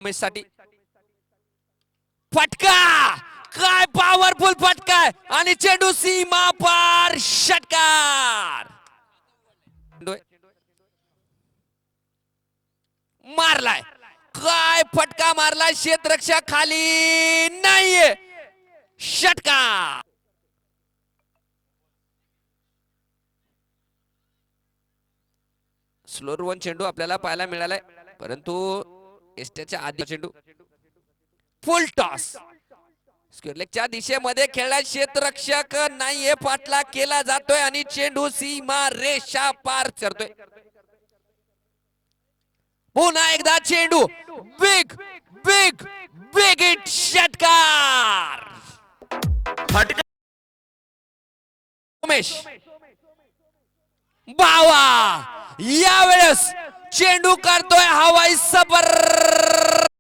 साठी फटका, काय पॉवरफुल फटका आणि चेंडू सीमा पार, षटकार मारलाय, काय फटका मारलाय, क्षेत्ररक्षक खाली नाहीये, षटकार. स्लोअर वन चेंडू आपल्याला पाहायला मिळालाय, परंतु एस्टेच्या आधी चेंडू फुल टॉस स्क्वेअरलेगच्या दिशेमध्ये खेळला, क्षेत्ररक्षक नाहीये, पाठला केला जातोय आणि चेंडू सीमा रेषा पार करतोय. पुन्हा एकदा चेंडू बिग बिग बिग हिट, षटकार. उमेश बावा यावेळेस चेंडू करतोय हवाई सबर.